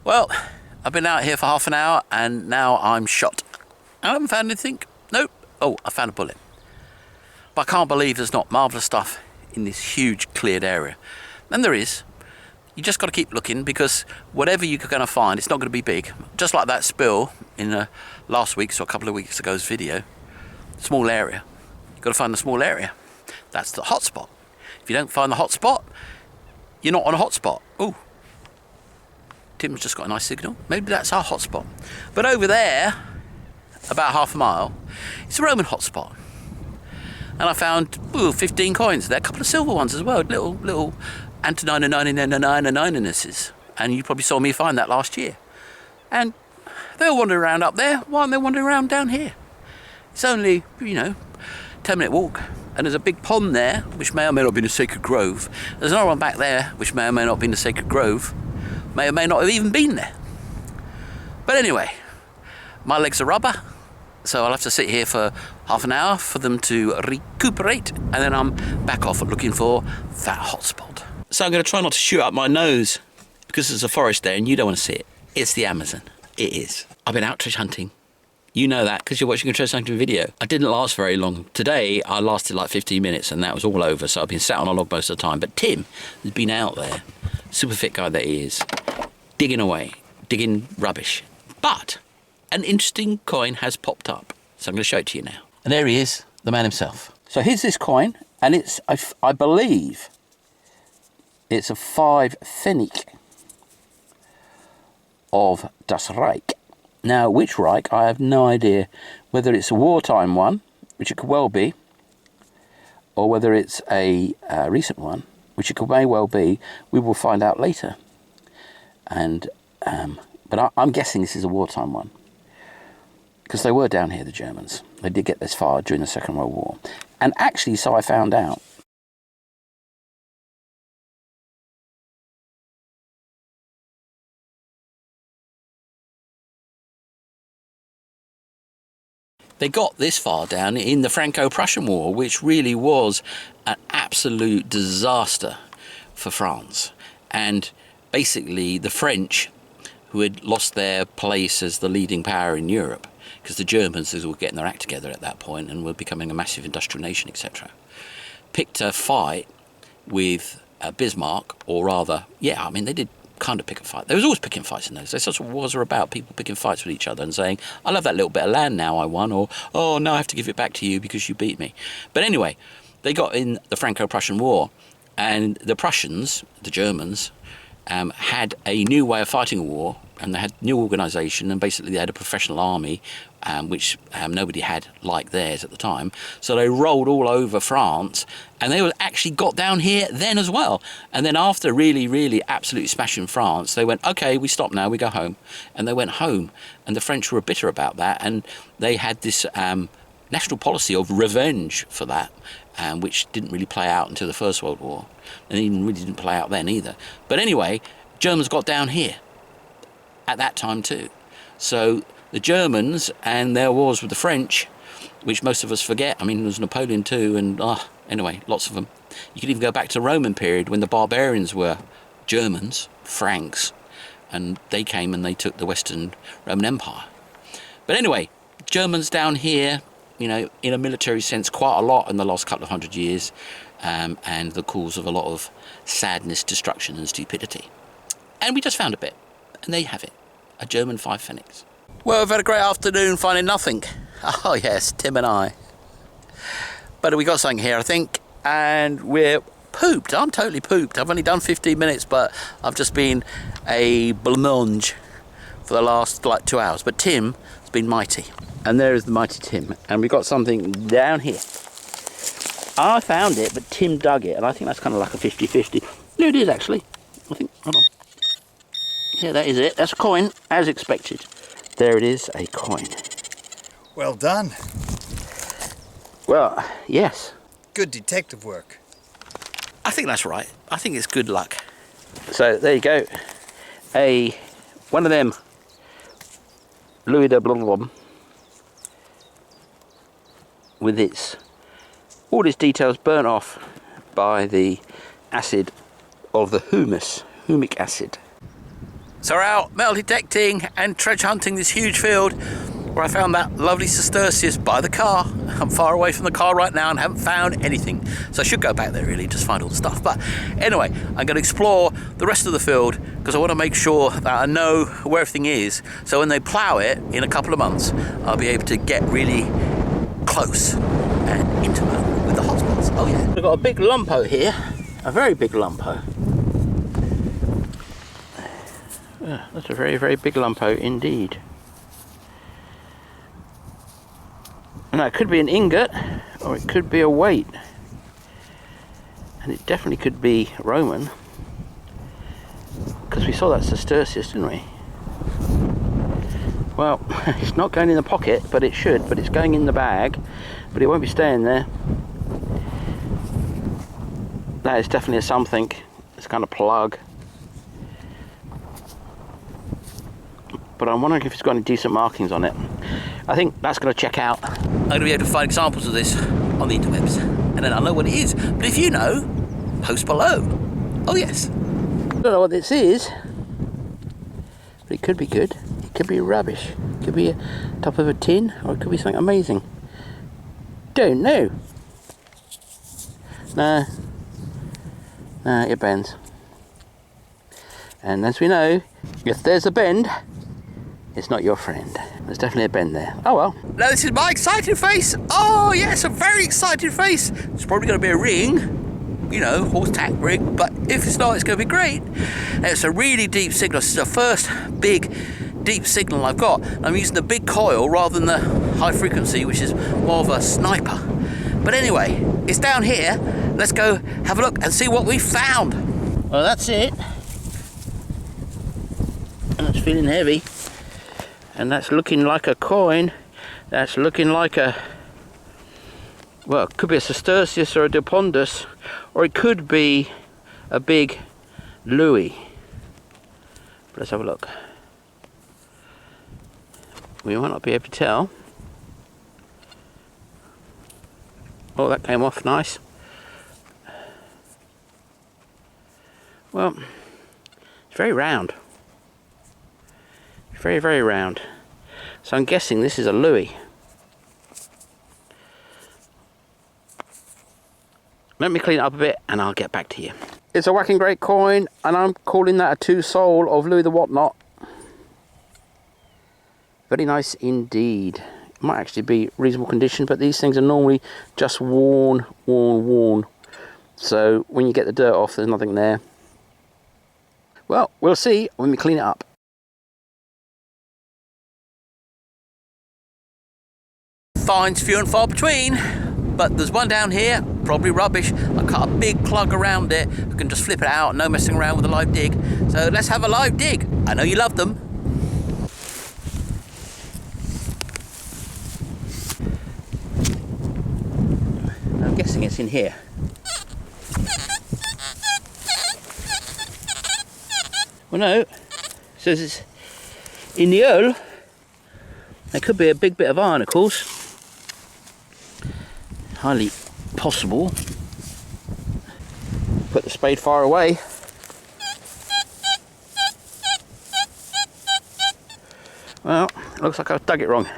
Well, I've been out here for half an hour and now I'm shot. I haven't found anything. Nope. Oh, I found a bullet. But I can't believe there's not marvellous stuff in this huge cleared area. And there is. You just got to keep looking, because whatever you're going to find, it's not going to be big. Just like that spill in last week's or a couple of weeks ago's video. Small area. You've got to find the small area. That's the hot spot. If you don't find the hot spot, you're not on a hot spot. Ooh. Tim's just got a nice signal. Maybe that's our hot spot. But over there, about half a mile, it's a Roman hot spot. And I found 15 coins there, a couple of silver ones as well, little Antonininuses. And you probably saw me find that last year. And they're wandering around up there. Why aren't they wandering around down here? It's only, 10-minute walk. And there's a big pond there, which may or may not be in a sacred grove. There's another one back there, which may or may not be in a sacred grove. May or may not have even been there. But anyway, my legs are rubber, so I'll have to sit here for half an hour for them to recuperate, and then I'm back off looking for that hotspot. So I'm going to try not to shoot up my nose, because there's a forest there and you don't want to see it. It's the Amazon. It is. I've been out treasure hunting. You know that because you're watching a treasure hunting video. I didn't last very long. Today I lasted like 15 minutes and that was all over, so I've been sat on a log most of the time. But Tim has been out there, super fit guy that he is, digging away, digging rubbish. But an interesting coin has popped up, so I'm going to show it to you now. And there he is, the man himself. So here's this coin, and it's, I believe, it's a 5 Pfennig of Das Reich. Now, which Reich, I have no idea whether it's a wartime one, which it could well be, or whether it's a recent one, which it may well be. We will find out later. And but I'm guessing this is a wartime one, because they were down here, the Germans. They did get this far during the Second World War. And actually, so I found out, they got this far down in the Franco-Prussian War, which really was an absolute disaster for France. And basically the French, who had lost their place as the leading power in Europe, because the Germans were getting their act together at that point and were becoming a massive industrial nation, etc., picked a fight with Bismarck, or rather, yeah, I mean, they did kind of pick a fight. There was always picking fights in those days. That's what wars are about, people picking fights with each other and saying, I love that little bit of land now I won, or, oh, no, I have to give it back to you because you beat me. But anyway, they got in the Franco-Prussian War, and the Prussians, the Germans, had a new way of fighting a war, and they had new organisation, and basically they had a professional army, which nobody had like theirs at the time. So they rolled all over France, and they actually got down here then as well. And then after really absolutely smashing France, they went, okay, we stop now, we go home. And they went home, and the French were bitter about that, and they had this national policy of revenge for that, which didn't really play out until the First World War, and even really didn't play out then either. But anyway, Germans got down here at that time too. So the Germans and their wars with the French, which most of us forget. I mean, there was Napoleon too, and anyway, lots of them. You could even go back to the Roman period when the barbarians were Germans, Franks, and they came and they took the Western Roman Empire. But anyway, Germans down here, in a military sense, quite a lot in the last couple of 100 years, and the cause of a lot of sadness, destruction and stupidity. And we just found a bit, and there you have it, a German 5 Pfennigs. Well, we've had a great afternoon finding nothing. Oh yes, Tim and I. But we got something here, I think, and we're pooped. I'm totally pooped. I've only done 15 minutes, but I've just been a blancmange for the last 2 hours. But Tim has been mighty. And there is the mighty Tim. And we've got something down here. I found it, but Tim dug it, and I think that's kind of like a 50-50. No, it is actually. I think, hold on. Yeah, that is it. That's a coin, as expected. There it is, a coin. Well done. Well, yes. Good detective work. I think that's right. I think it's good luck. So, there you go. One of them Louis de Blanc with all its details burnt off by the acid of the humic acid. So we're out metal detecting and treasure hunting this huge field where I found that lovely Sestercius by the car. I'm far away from the car right now and haven't found anything. So I should go back there really, just find all the stuff. But anyway, I'm going to explore the rest of the field because I want to make sure that I know where everything is. So when they plough it in a couple of months, I'll be able to get really close and intimate with the hotspots. Oh yeah. We've got a big lumpo here, a very big lumpo. Yeah, that's a very, very big lumpo indeed. Now it could be an ingot or it could be a weight, and it definitely could be Roman because we saw that Sestercius, didn't we? Well, it's not going in the pocket, but it should, but it's going in the bag, but it won't be staying there. That is definitely a something. It's kind of plug. But I'm wondering if it's got any decent markings on it. I think that's going to check out. I'm going to be able to find examples of this on the interwebs, and then I'll know what it is. But if you know, post below. Oh yes. I don't know what this is, but it could be good. It could be rubbish. It could be a top of a tin, or it could be something amazing. Don't know. No, it bends. And as we know, if there's a bend, it's not your friend. There's definitely a bend there. Oh well. Now this is my excited face. Oh yes, a very excited face. It's probably going to be a ring, you know, horse tack ring. But if it's not, it's going to be great. And it's a really deep signal. This is the first big, deep signal I've got. I'm using the big coil rather than the high frequency, which is more of a sniper. But anyway, it's down here. Let's go have a look and see what we found. Well, that's it. And it's feeling heavy. And that's looking like a coin. That's looking like a, well, it could be a Sestercius or a Depondus, or it could be a big Louis. But let's have a look. We might not be able to tell. Oh, that came off nice. Well, it's very round. Very, very round. So I'm guessing this is a Louis. Let me clean it up a bit and I'll get back to you. It's a whacking great coin, and I'm calling that a two-soul of Louis the Whatnot. Very nice indeed. It might actually be reasonable condition, but these things are normally just worn. So when you get the dirt off, there's nothing there. Well, we'll see when we clean it up. Finds few and far between, but there's one down here, probably rubbish. I cut a big plug around it. We can just flip it out, no messing around with a live dig. So let's have a live dig. I know you love them. I'm guessing it's in here. Well, no, it says it's in the hull. There could be a big bit of iron, of course. Highly possible. Put the spade far away. Well, it looks like I've dug it wrong.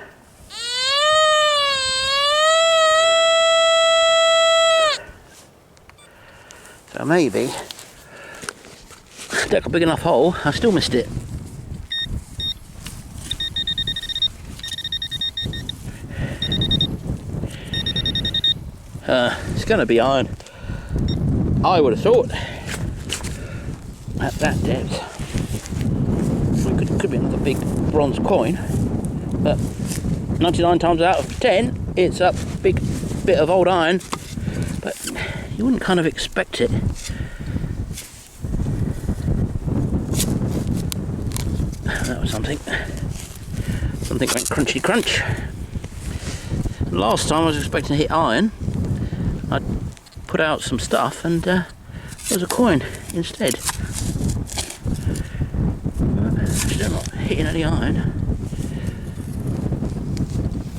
So maybe, dug a big enough hole, I still missed it. It's going to be iron, I would have thought, at that depth. It could be another big bronze coin, but 99 times out of 10 it's a big bit of old iron, but you wouldn't kind of expect it. That was something went crunchy crunch. Last time I was expecting to hit iron, I put out some stuff and there was a coin instead. Still not hitting any iron.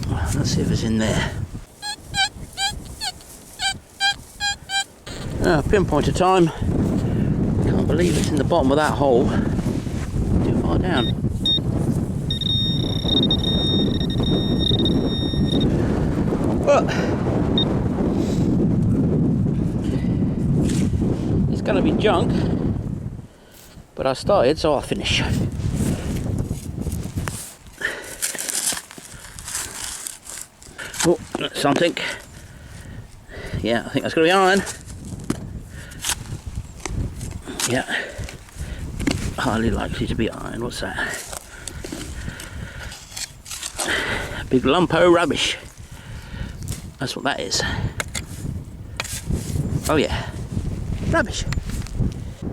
Let's see if it's in there. Pinpointer time. Can't believe it's in the bottom of that hole. Do far down. Well, it's going to be junk, but I started, so I'll finish. Oh, that's something. Yeah, I think that's going to be iron. Yeah, highly likely to be iron. What's that? A big lump of rubbish. That's what that is. Oh yeah, rubbish.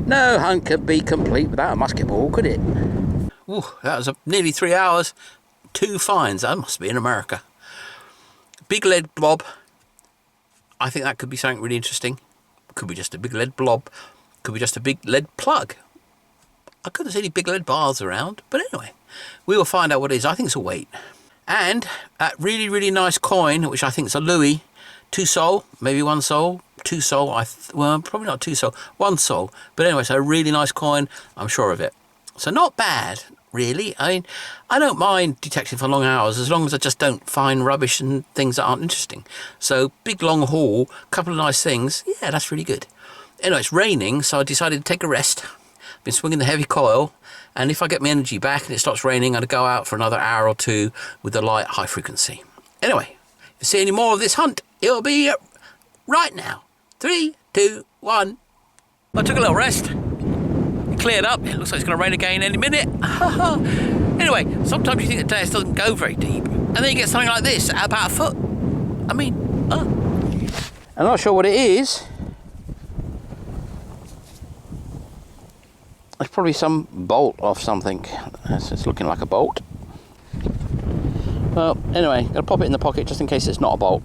No hunt could be complete without a musket ball, could it? Ooh, that was nearly 3 hours. 2 finds. That must be in America. Big lead blob. I think that could be something really interesting. Could be just a big lead blob. Could be just a big lead plug. I couldn't see any big lead bars around, but anyway, we will find out what it is. I think it's a weight. And that really, really nice coin, which I think is a louis, 2 sol, maybe 1 sol, 2 sol. Well, probably not 2 sol, 1 sol. But anyway, so a really nice coin. I'm sure of it. So not bad, really. I mean, I don't mind detecting for long hours as long as I just don't find rubbish and things that aren't interesting. So big long haul, couple of nice things. Yeah, that's really good. Anyway, it's raining, so I decided to take a rest. I've been swinging the heavy coil, and if I get my energy back and it stops raining, I'm going to go out for another hour or 2 with the light high frequency. Anyway, if you see any more of this hunt, it'll be right now. 3, 2, 1. I took a little rest. It cleared up. It looks like it's going to rain again any minute. Anyway, sometimes you think the DS doesn't go very deep, and then you get something like this at about a foot. I mean, I'm not sure what it is. It's probably some bolt off something. It's looking like a bolt. Well, anyway, gotta pop it in the pocket just in case it's not a bolt.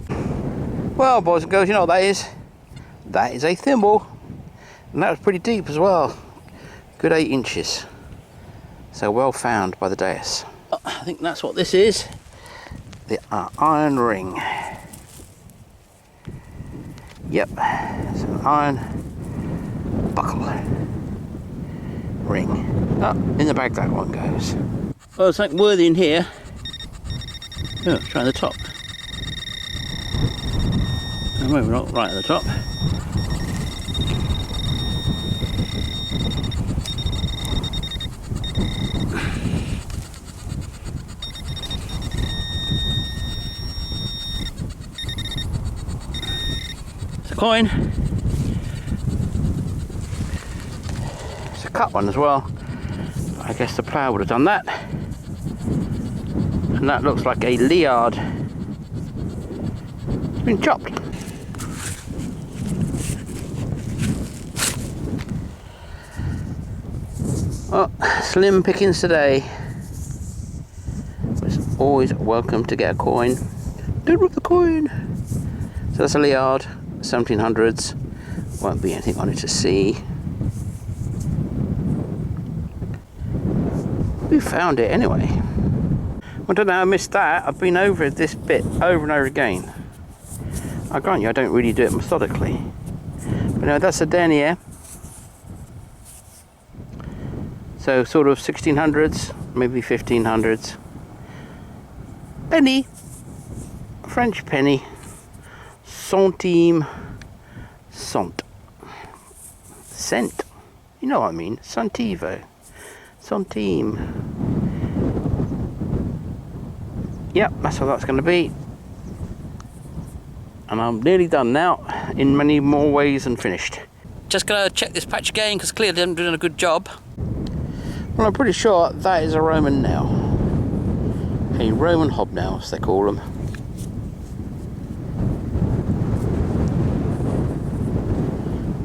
Well, boys and girls, you know what that is? That is a thimble. And that was pretty deep as well. Good 8 inches. So well found by the DS. I think that's what this is. The iron ring. Yep, it's an iron buckle. Ring. Oh, in the bag that one goes. Well, there's something worthy in here. Oh, try the top. Oh, maybe not right at the top. It's a coin. Cut one as well. I guess the plough would have done that. And that looks like a liard. It's been chopped. Oh, slim pickings today. It's always welcome to get a coin. Don't rip the coin. So that's a liard, 1700s. Won't be anything on it to see. We found it anyway. I don't know how I missed that. I've been over this bit over and over again. I grant you I don't really do it methodically. But no, that's a denier. So sort of 1600s, maybe 1500s. Penny. French penny. Centime. Cent. Cent. You know what I mean. Centivo. Centime. Yep, that's what that's going to be. And I'm nearly done now, in many more ways than finished. Just going to check this patch again, because clearly I'm doing a good job. Well, I'm pretty sure that is a Roman nail. A Roman hobnail, as they call them.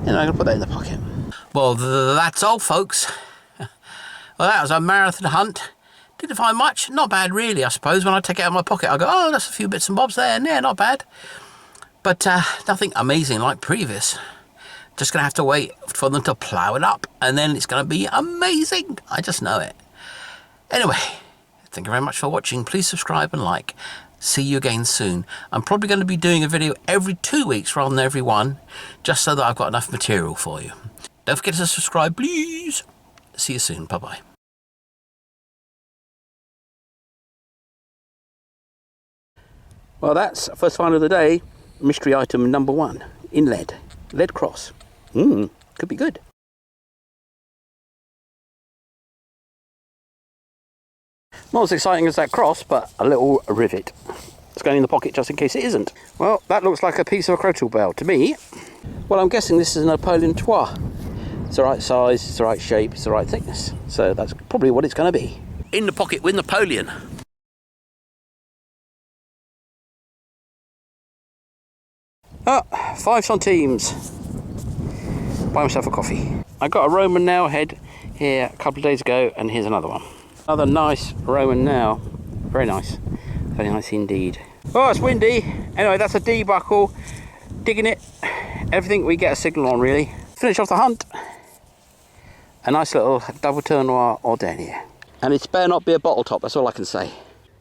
And I'm going to put that in the pocket. Well, that's all, folks. Well, that was a marathon hunt. Didn't find much. Not bad, really, I suppose. When I take it out of my pocket, I go, oh, that's a few bits and bobs there. And yeah, not bad. But nothing amazing like previous. Just going to have to wait for them to plough it up. And then it's going to be amazing. I just know it. Anyway, thank you very much for watching. Please subscribe and like. See you again soon. I'm probably going to be doing a video every 2 weeks rather than every one. Just so that I've got enough material for you. Don't forget to subscribe, please. See you soon. Bye-bye. Well, that's first find of the day. Mystery item number 1 in lead. Lead cross. Could be good. Not as exciting as that cross, but a little rivet. It's going in the pocket just in case it isn't. Well, that looks like a piece of a crotal bell to me. Well, I'm guessing this is a Napoleon Trois. It's the right size, it's the right shape, it's the right thickness. So that's probably what it's going to be. In the pocket with Napoleon. 5 centimes. Buy myself a coffee. I got a Roman nail head here a couple of days ago, and here's another one. Another nice Roman nail. Very nice. Very nice indeed. Oh, it's windy. Anyway, that's a D buckle. Digging it. Everything we get a signal on, really. Finish off the hunt. A nice little double turn noir or down here. And it's better not be a bottle top, that's all I can say.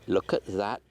Look at that.